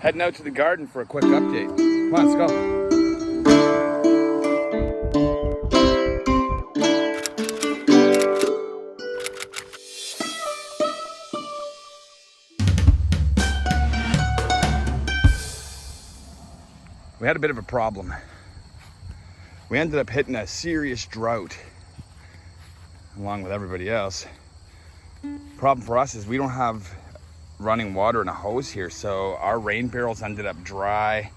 Heading out to the garden for a quick update. Come on, let's go. We had a bit of a problem. We ended up hitting a serious drought along with everybody else. Problem for us is we don't have running water in a hose here, so our rain barrels ended up dry.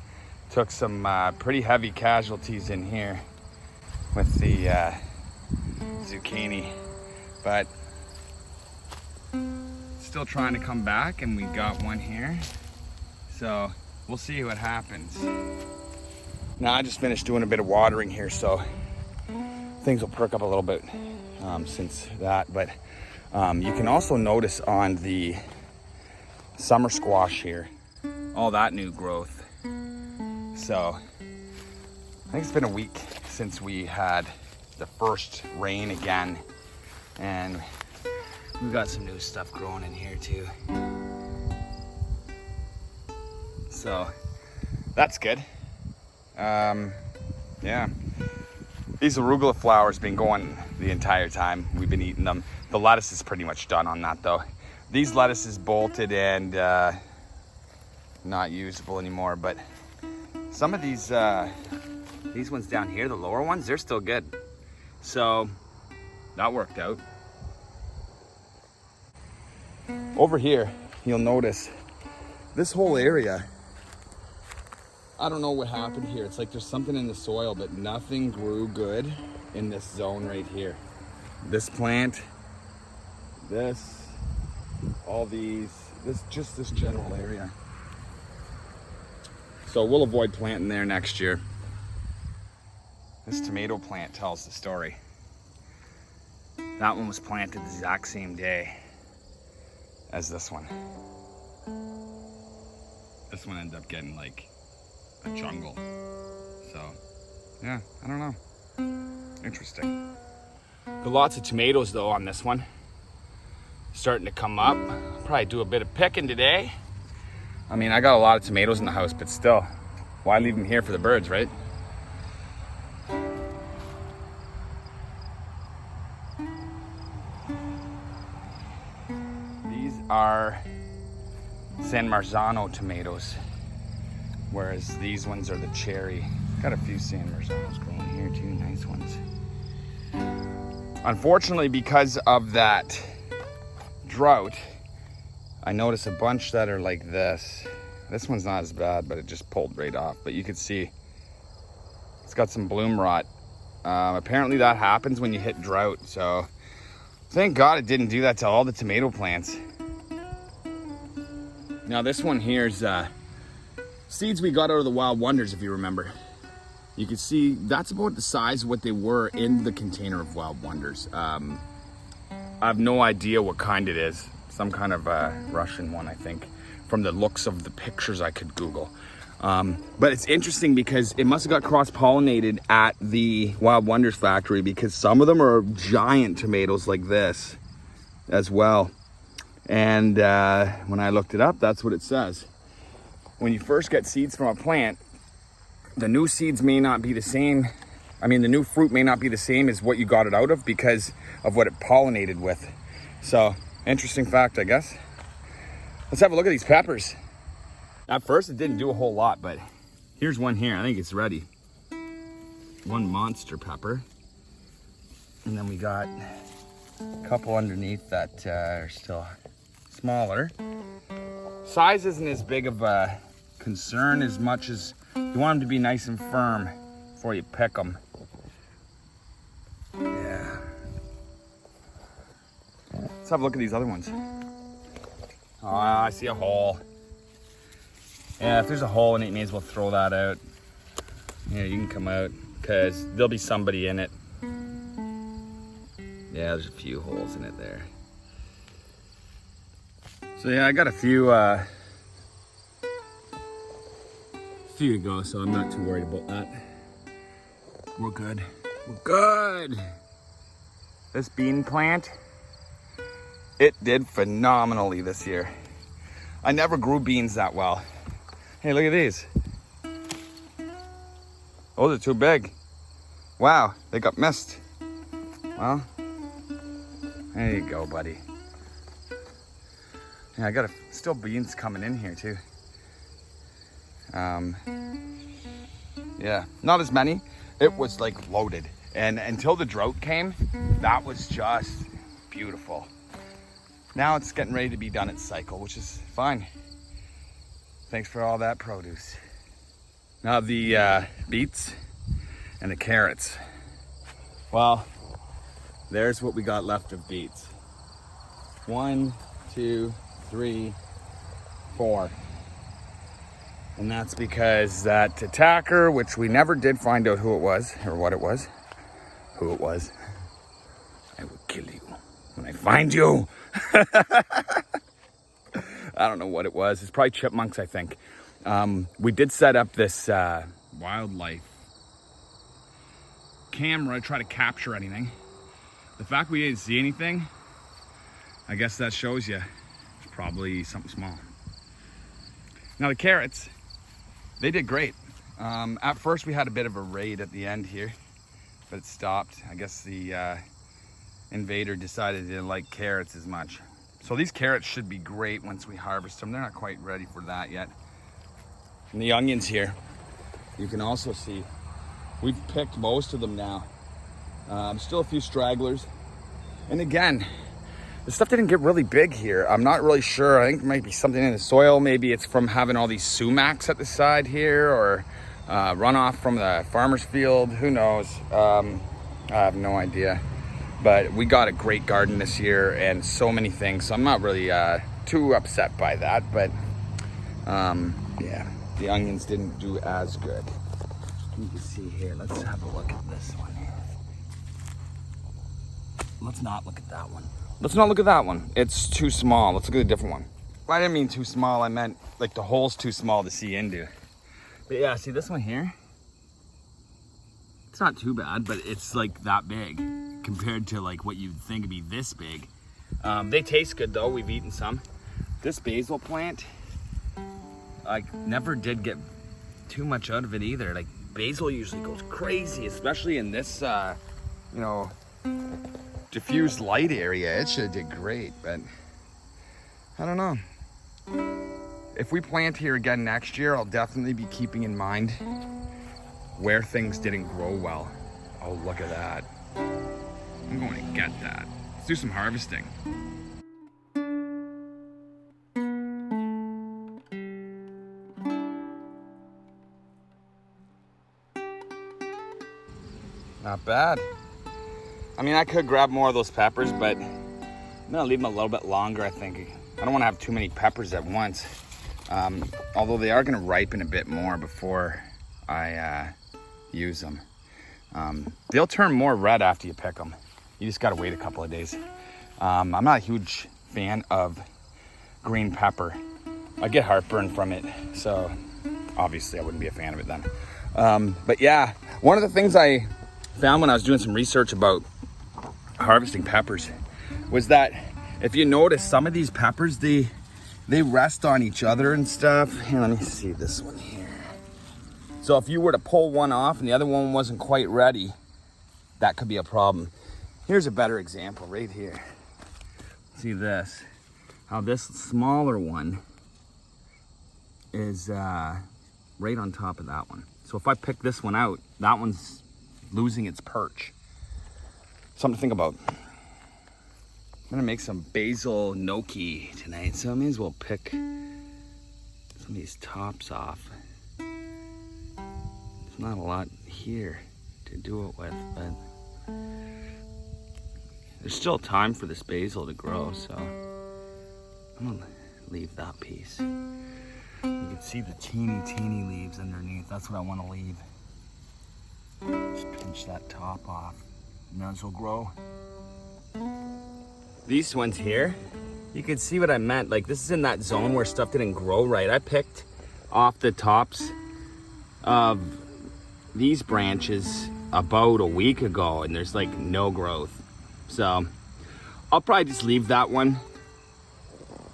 Took some pretty heavy casualties in here with the zucchini, but still trying to come back, and we got one here, so we'll see what happens. Now I just finished doing a bit of watering here, so things will perk up a little bit since that. But you can also notice on the summer squash here, all that new growth. So I think it's been a week since we had the first rain again, and we've got some new stuff growing in here too. So that's good. Yeah, these arugula flowers been going the entire time. We've been eating them. The lettuce is pretty much done on that though. These lettuces bolted and not usable anymore, but some of these ones down here, the lower ones, they're still good. So that worked out. Over here, you'll notice this whole area, I don't know what happened here. It's like there's something in the soil, but nothing grew good in this zone right here. This plant, this, all these, just this general area. So we'll avoid planting there next year. This tomato plant tells the story. That one was planted the exact same day as this one. This one ended up getting like a jungle. So yeah, I don't know. Interesting. Got lots of tomatoes though on this one. Starting to come up. Probably do a bit of picking today. I mean, I got a lot of tomatoes in the house, but still, why leave them here for the birds, right? These are San Marzano tomatoes, whereas these ones are the cherry. Got a few San Marzanos growing here too, nice ones. Unfortunately, because of that drought, I noticed a bunch that are like this. This one's not as bad, but it just pulled right off. But you could see it's got some bloom rot. Apparently that happens when you hit drought. So thank God it didn't do that to all the tomato plants. Now this one here's seeds we got out of the Wild Wonders, if you remember. You can see that's about the size of what they were in the container of Wild Wonders. I have no idea what kind it is. Some kind of Russian one, I think, from the looks of the pictures I could Google. But it's interesting because it must have got cross-pollinated at the Wild Wonders factory, because some of them are giant tomatoes like this as well. And when I looked it up, that's what it says. When you first get seeds from a plant, the new seeds may not be the same. I mean, the new fruit may not be the same as what you got it out of because of what it pollinated with. So, interesting fact, I guess. Let's have a look at these peppers. At first, it didn't do a whole lot, but here's one here. I think it's ready. One monster pepper. And then we got a couple underneath that are still smaller. Size isn't as big of a concern as much as you want them to be nice and firm before you pick them. Yeah. Let's have a look at these other ones. Oh, I see a hole. Yeah, if there's a hole in it, you may as well throw that out. Yeah, you can come out, because there'll be somebody in it. Yeah, there's a few holes in it there. So yeah, I got a few to go, so I'm not too worried about that. We're good. We're good. This bean plant, it did phenomenally this year. I never grew beans that well. Hey, look at these. Oh, they're too big. Wow, they got missed. Well, there you go, buddy. Yeah, I got still beans coming in here too. Yeah, not as many. It was like loaded. And until the drought came, that was just beautiful. Now it's getting ready to be done its cycle, which is fine. Thanks for all that produce. Now the beets and the carrots. Well, there's what we got left of beets. 1, 2, 3, 4. And that's because that attacker, which we never did find out who it was or what it was, I will kill you when I find you. I don't know what it was. It's probably chipmunks, I think. We did set up this wildlife camera to try to capture anything. The fact we didn't see anything, I guess that shows you it's probably something small. Now the carrots, they did great. At first we had a bit of a raid at the end here, but it stopped. I guess the invader decided he didn't like carrots as much. So these carrots should be great once we harvest them. They're not quite ready for that yet. And the onions here, you can also see, we've picked most of them now. Still a few stragglers. And again, the stuff didn't get really big here. I'm not really sure. I think there might be something in the soil. Maybe it's from having all these sumacs at the side here, or runoff from the farmer's field. Who knows? I have no idea. But we got a great garden this year and so many things. So I'm not really too upset by that. But yeah, the onions didn't do as good. You can see here. Let's have a look at this one. Let's not look at that one. Let's not look at that one. It's too small. Let's look at a different one. I didn't mean too small. I meant like the hole's too small to see into. But yeah, see this one here? It's not too bad, but it's like that big compared to like what you'd think would be this big. They taste good though. We've eaten some. This basil plant, I never did get too much out of it either. Like basil usually goes crazy, especially in this, you know, diffused light area. It should have did great, but I don't know. If we plant here again next year, I'll definitely be keeping in mind where things didn't grow well. Oh, look at that. I'm going to get that. Let's do some harvesting. Not bad. I mean, I could grab more of those peppers, but I'm gonna leave them a little bit longer, I think. I don't wanna have too many peppers at once. Although they are gonna ripen a bit more before I use them. They'll turn more red after you pick them. You just gotta wait a couple of days. I'm not a huge fan of green pepper. I get heartburn from it, so obviously I wouldn't be a fan of it then. But yeah, one of the things I found when I was doing some research about harvesting peppers was that if you notice, some of these peppers, they rest on each other and stuff. Here, let me see this one here. So if you were to pull one off and the other one wasn't quite ready, that could be a problem. Here's a better example right here. See this, how this smaller one is right on top of that one. So if I pick this one out, that one's losing its perch. Something to think about. I'm gonna make some basil gnocchi tonight, so I may as well pick some of these tops off. There's not a lot here to do it with, but there's still time for this basil to grow, so I'm gonna leave that piece. You can see the teeny leaves underneath. That's what I want to leave. Just pinch that top off. Might as well grow. These ones here, you can see what I meant. Like, this is in that zone where stuff didn't grow right. I picked off the tops of these branches about a week ago, and there's like no growth. So I'll probably just leave that one.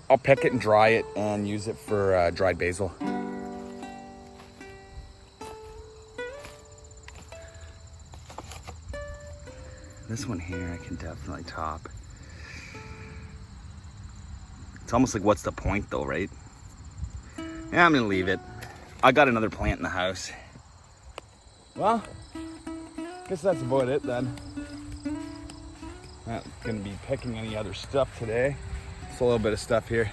I'll pick it and dry it and use it for dried basil. This one here I can definitely top. It's almost like, what's the point though, right? Yeah, I'm gonna leave it. I got another plant in the house. Well, guess that's about it then. Not gonna be picking any other stuff today. Just a little bit of stuff here.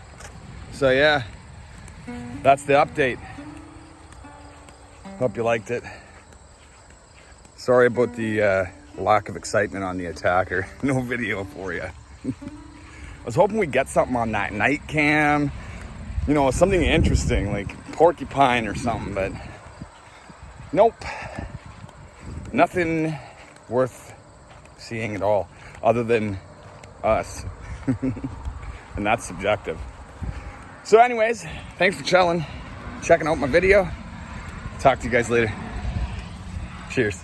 So yeah, that's the update. Hope you liked it. Sorry about the lack of excitement on the attacker. No video for you. I was hoping we'd get something on that night cam. You know, something interesting like porcupine or something, but nope. Nothing worth seeing at all other than us. And that's subjective. So anyways, thanks for checking out my video. Talk to you guys later. Cheers.